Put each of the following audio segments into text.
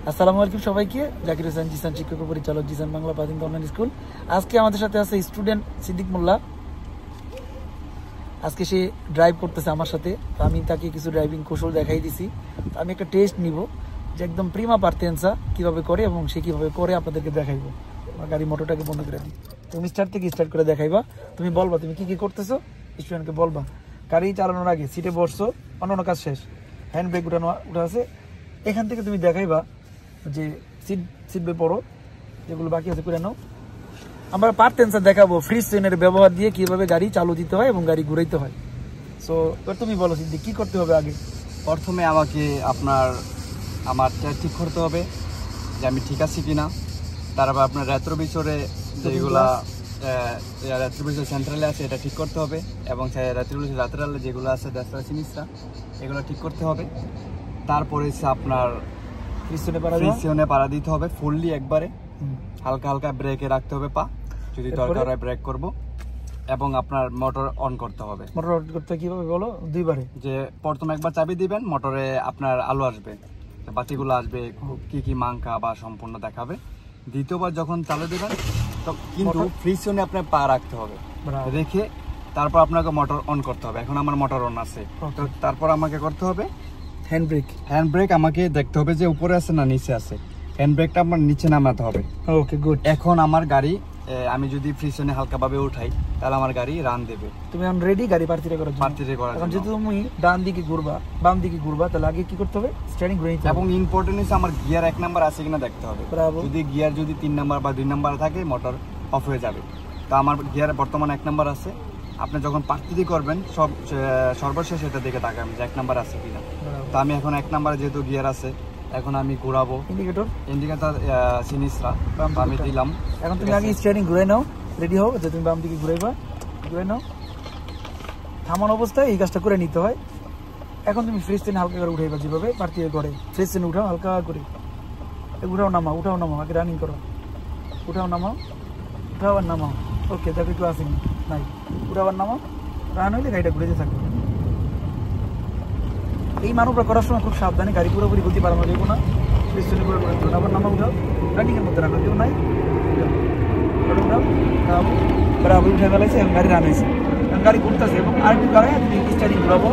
আসসালামু আলাইকুম সবাইকে। জাকির হোসেন জিসান, শিক্ষক ও পরিচালক জিসান বাংলা প্রাথমিক অনলাইন স্কুল। আজকে আমাদের সাথে আছে স্টুডেন্ট সিদ্দিক মোল্লা। আজকে সে ড্রাইভ করতেছে আমার সাথে, তো আমি তাকে কিছু ড্রাইভিং কৌশল দেখাই দিছি। আমি একটা টেস্ট নিব যে একদম প্রিমা পার্তেন্সা কীভাবে করে এবং সে কীভাবে করে আপনাদেরকে দেখাইবো। আমার গাড়ি মোটরটাকে বন্ধ করে দিই, তুমি স্টার্ট থেকে স্টার্ট করে দেখাইবা। তুমি বলবা তুমি কী কী করতেছো, স্টুডেন্টকে বলবা। গাড়ি চালানোর আগে সিটে বসছো, অন্য কাজ শেষ, হ্যান্ড ব্রেক উঠা আছে, এখান থেকে তুমি দেখাইবা যে সিট বে পড়ো, যেগুলো বাকি আছে করে নাও। আমরা পার্তেন্সা দেখাবো ফ্রি ট্রেনের ব্যবহার দিয়ে কিভাবে গাড়ি চালু দিতে হয় এবং গাড়ি ঘুরাইতে হয়। সো তুমি বলো সিদ্দিক, কি করতে হবে আগে? প্রথমে আমাকে আমারটা ঠিক করতে হবে যে আমি ঠিক আছি কিনা। তারপর আপনার রেট্রোভিশরে যেগুলা রেট্রোভিশর সেন্ট্রালে আছে এটা ঠিক করতে হবে, এবং রেট্রোভিশর ল্যাটেরালে যেগুলো আছে সিনিসটা এগুলো ঠিক করতে হবে। তারপরে আপনার ফ্রিকশনে পাড়া দিতে হবে ফুললি একবারে, হালকা হালকা ব্রেকে রাখতে হবে পা, যদি দরকার হয় ব্রেক করব, এবং আপনার মোটর অন করতে হবে। মোটর অন করতে কিভাবে বলো? দুইবারে। যে প্রথমে একবার চাবি দিবেন, মোটরে আপনার আলো আসবে, বাতিগুলো আসবে, কি কি মাংকা বা সম্পূর্ণ দেখাবে। দ্বিতীয়বার যখন চালু দিবেন তো কিন্তু ফ্রিকশনে আপনার পা রাখতে হবে, রেখে তারপর আপনাকে মোটর অন করতে হবে। এখন আমার মোটর অন আছে, তো তারপর আমাকে করতে হবে হ্যান্ড ব্রেক আমাকে দেখতে হবে যে উপরে আছে না নিচে আছে। হ্যান্ড ব্রেকটা আমার নিচে নামাতে হবে। ওকে, গুড। এখন আমার গাড়ি আমি যদি ফ্রিকশনে হালকাভাবে উঠাই তাহলে আমার গাড়ি রান দেবে। তুমি এখন রেডি গাড়ি পার্টিতে করার জন্য? এখন যেহেতু তুমি ডান দিকে ঘুরবা বাম দিকে ঘুরবা, তাহলে আগে কি করতে হবে? স্টিয়ারিং ঘুরে নিতে হবে। এবং ইম্পর্টেন্ট হচ্ছে আমার গিয়ার 1 নাম্বার আছে কিনা দেখতে হবে। যদি গিয়ার 3 নাম্বার বা 2 নাম্বার থাকে মোটর অফ হয়ে যাবে। তো আমার গিয়ার বর্তমানে 1 নাম্বার আছে। আপনি যখন পার্টিতে করবেন সর্বশেষ এটা দেখে তাকাবেন যে 1 নাম্বার আছে কিনা। তো আমি এখন 1 নাম্বার যেহেতু গিয়ার আছে, এখন আমি ঘোরাবো ইন্ডিকেটর সিনিসরা আমি দিলাম। এখন তুমি আগে স্টিয়ারিং ঘুরে নাও, রেডি হও যে তুমি বাম দিকে ঘুরে নাও। থামান অবস্থায় এই কাজটা করে নিতে হয়। এখন তুমি ফ্রিজ ট্রেন হালকা করে উঠাইবা, যেভাবে পার্টিয়ে করে ফ্রিজ ট্রেন উঠাও হালকা করে, উঠাও নামাও, আগে রানিং করো, উঠাও আর নামাও। ওকে, দেখো একটু আসেনি নাই, উঠাও আর নামাও। রান হইলে গাড়িটা ঘুরেতে থাকবে। এই মানুষরা করার সময় খুব সাবধানে, গাড়ি পুরোপুরি গতি বাড়ানো যাবো না, ফ্রিজ ট্রেনে করে আবার নামা উঠাও, রানিংয়ের মধ্যে রাখো, কেউ নাই বরাবর উঠে ফেলাইছে এবং গাড়ি রান হয়েছে, গাড়ি ঘুরতেছে। এবং আরেকটু গাড়ি তুমি স্টার্টিং ঘুরাবো,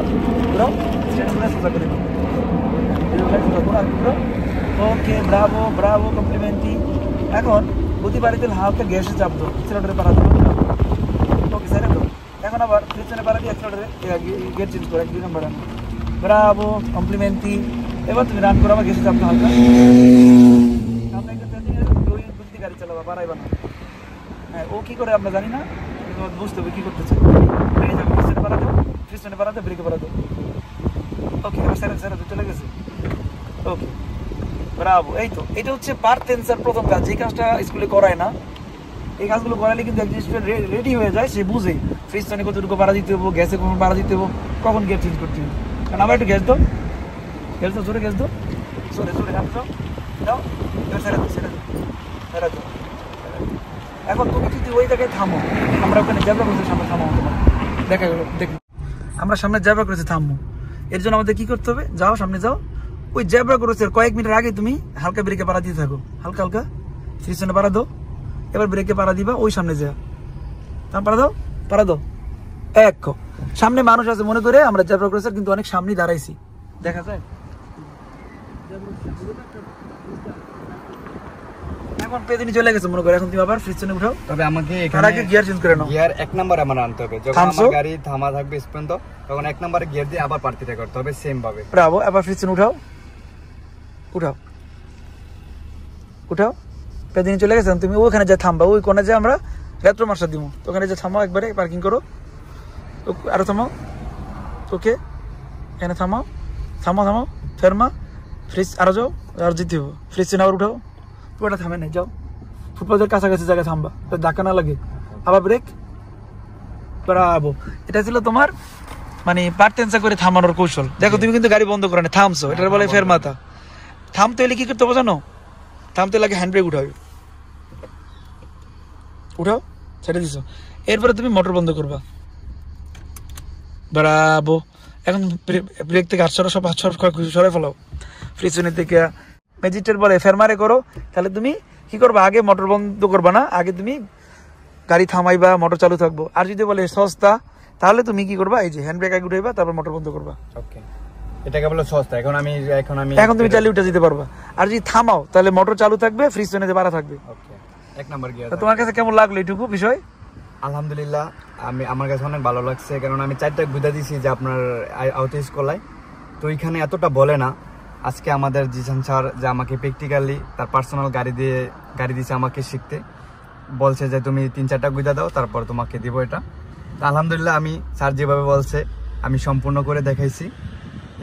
স্টার্টিং ঘুরে সোজা করে দেবো। ওকে, ব্রাভো কমপ্লিমেন্টরি। এখন গতি বাড়িতে হালকা গ্যাসে চাপ দাও, অ্যাক্সিলারেটরে পাড়া দেবো। ওকে স্যার, এখন আবার পিছনে পাড়া দিয়ে অ্যাক্সিলারেটরে গিয়ার চেঞ্জ করে 2 নাম্বার রান। Bravo complementary. এবার তুমি রান করো, আবার গ্যাসে চাপ দাও হালকা। আমরা একটা গতি গাড়ি চালাবা, বাড়াইবা না। হ্যাঁ, ও কি করে আমরা জানি না, বুঝতে হবে কি করতেছে। ফ্রিজনে পাড়া দাও, ব্রেকে পাড়া দাও। ওকে, এবার স্যার চলে গেছে। ওকে, ব্রাভো। এই তো এটা হচ্ছে পার্তেন্সার প্রথম কাজ, যে কাজটা স্কুলে করায় না। এই কাজগুলো করালে কিন্তু একজন স্টুডেন্ট রেডি হয়ে যায়, সে বুঝে ফ্রিজনে কতটুকু পাড়া দিতে হবো, গ্যাসে কখন পাড়া দিতে হবো, কখন গিয়ার চেঞ্জ করতে হবে। কারণ আবার একটু গ্যাস দাও, জোরে গ্যাস দাও, জোরে হাত দাও, ছেড়ে দাও। এখন তুমি যদি ওই জায়গায় থামো, আমরা ওখানে জ্যাবরা ক্রসের সামনে থামো, দেখা গেলো আমরা সামনে জ্যাবরা ক্রসে থামবো। এর জন্য আমাদের কি করতে হবে? যাও সামনে যাও, ওই জ্যাবরা ক্রসের কয়েক মিনিট আগে তুমি হালকা ব্রেকে পাড়া দিতে থাকো, হালকা ফ্রিজনে পাড়া দাও। এবার ব্রেকে পাড়া দিবা, ওই সামনে যা পাড়া দাও। সামনে মানুষ আছে মনে করে আমরা জ্যাবরা ক্রসের কিন্তু অনেক সামনে দাঁড়াইছি, দেখা যায়। এখন পেদিনি চলে গেছে মনে করে, এখন তুমি আবার ফ্রিজনে উঠাও। তবে আমাকে এখানে আগে গিয়ার চেঞ্জ করে নাও। গিয়ার 1 নাম্বার আমার আনতে হবে। যখন আমার গাড়ি থামা থাকবে স্পন্দ, তখন 1 নাম্বারে গিয়ার দিয়ে আবার পার্টিটা করতে হবে সেম ভাবে। ব্রাভো। আবার ফ্রিজনে উঠাও। পেদিনি চলে গেছে, তুমি ওখানে যা থামবা, ওই কোণে যে আমরা রেট্রো মার্শা দিব, ওখানে যে থামাও, একবারে পার্কিং করো, আরো থামাও। ওকে, এখানে থামাও, ফেরমা, ফ্রিজ আরো যাও, আর যেতে হবে। ফ্রিজনে আবার উঠাও, পুরোটা থামে নাই, যাও ফুটপাথের কাছাকাছি জায়গায় থামবা, ধাক্কা না লাগে। আবার ব্রেক। ব্রাভো। এটা ছিল তোমার মানে পার্তেন্সা করে থামানোর কৌশল। দেখো তুমি কিন্তু গাড়ি বন্ধ করে না, থামছো, এটার বলে ফেরমাতা। থামতে হলে কি করতে হবে জানো? থামতে লাগে হ্যান্ড ব্রেক উঠাও, ছেড়ে দিছো। এরপরে তুমি মোটর বন্ধ করবা। ব্রাভো। এখন ব্রেক থেকে হাত সরা, সব হাত সরাই ফেলাও। ফ্রিজনের থেকে ম্যাজিস্ট্রেট বলে ফেরমারে করো, তাহলে তুমি কি করবা, আগে মোটর বন্ধ করবা না, আগে তুমি গাড়ি থামাইবা, মোটর চালু থাকবো। আর যদি বলে সস্তা, তাহলে তুমি কি করবা, এই যে হ্যান্ড ব্রেক আগে উঠাইবা, তারপর মোটর বন্ধ করবা। ওকে, এটাকে বলে সস্তা। এখন তুমি চালিয়ে উঠে যেতে পারবা। আর যদি থামাও, তাহলে মোটর চালু থাকবে, ফ্রিজ জোনে বাড়া থাকবে। ওকে, 1 নাম্বার গিয়ার। তোমার কাছে কেমন লাগলো এইটুকু বিষয়? আলহামদুলিল্লাহ, আমার কাছে অনেক ভালো লাগছে, কারণ আমি 4টা গুদা দিছি যে আপনার আউট স্কুলায়, তো ওইখানে এতটা বলে না। আজকে আমাদের জিসান স্যার যে আমাকে প্র্যাকটিক্যালি তার পার্সোনাল গাড়ি দিয়েছে আমাকে শিখতে, বলছে যে তুমি 3-4টা গুদা দাও, তারপর তোমাকে দিব এটা। আলহামদুলিল্লাহ, আমি স্যার যেভাবে বলছে আমি সম্পূর্ণ করে দেখাইছি।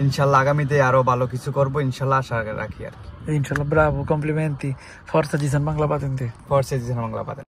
ইনশাল্লাহ আগামীতে আরো ভালো কিছু করবো, ইনশাল্লাহ আশা রাখি আর কি। ইনশাল্লাহ, ব্রাভো, কমপ্লিমেন্টি, ফর্সা জিসান বাংলা পাতেন্তে। ফর্সা জিসান বাংলা পাতেন্তে।